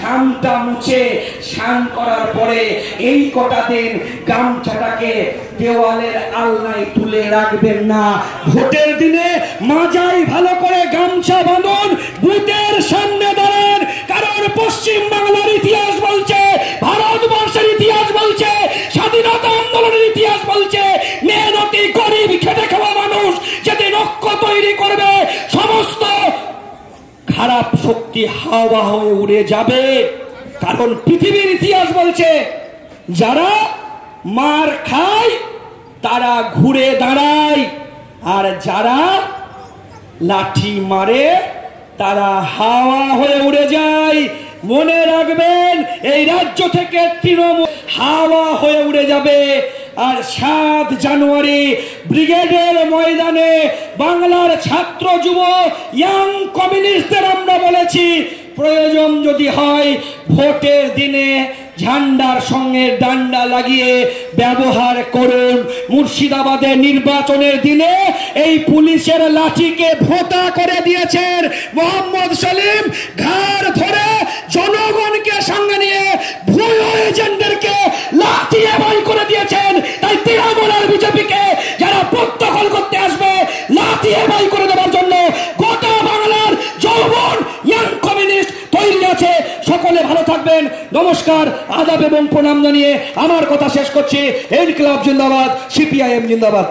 ঘামটা মুছে স্নান করার পরে এই কটা দিন গামছাটাকে দেওয়ালের আলনায় তুলে রাখবেন না। ভোটের দিনে মাজায় ভালো করে গামছা বাঁধুন, বুথের সামনে দাঁড়ান। কারণ পশ্চিম বাংলার ইতিহাস বলছে, ভারতবর্ষের ইতিহাস বলছে, স্বাধীনতা আন্দোলনের ইতিহাস বলছে, মেহনতি গরিব খেটে খাওয়া মানুষ যেদিন ঐক্য তৈরি করবে, সমস্ত খারাপ শক্তি হাওয়া হয়ে উড়ে যাবে। কারণ পৃথিবীর ইতিহাস বলছে, যারা মার খায় তারা ঘুরে দাঁড়ায়, আর যারা লাঠি মারে তারা হাওয়া হয়ে উড়ে যায়। মনে রাখবেন, এই রাজ্য থেকে তৃণমূল হাওয়া হয়ে উড়ে যাবে। আর 7 জানুয়ারি ব্রিগেডের ময়দানে বাংলার ছাত্র যুব ইয়াং কমিউনিস্টদের আমরা বলেছি, প্রয়োজন যদি হয় ভোটের দিনে ঝান্ডার সঙ্গে ডান্ডা লাগিয়ে ব্যবহার করুন। মুর্শিদাবাদের নির্বাচনের দিনে এই পুলিশের লাঠিকে ভোঁতা করে দিয়েছেন মোহাম্মদ সেলিম, ঘাড় ধরে জনগণকে সঙ্গে নিয়ে ভুয়ো এজেন্টদেরকে লাঠিয়ে বাই করে দিয়েছেন। তাই তৃণমূল আর বিজেপিকে যারা প্রত্যাখ্যান করতে আসবে, লাঠিয়ে বাই করে দেওয়ার জন্য গোটা বাংলার যৌবন ইয়াং কমিউনিস্ট তৈরি আছে। সকলে ভালো থাকবেন। নমস্কার, আদাব এবং প্রণাম জানিয়ে আমার কথা শেষ করছি। ইনকিলাব জিন্দাবাদ, সিপিআইএম জিন্দাবাদ।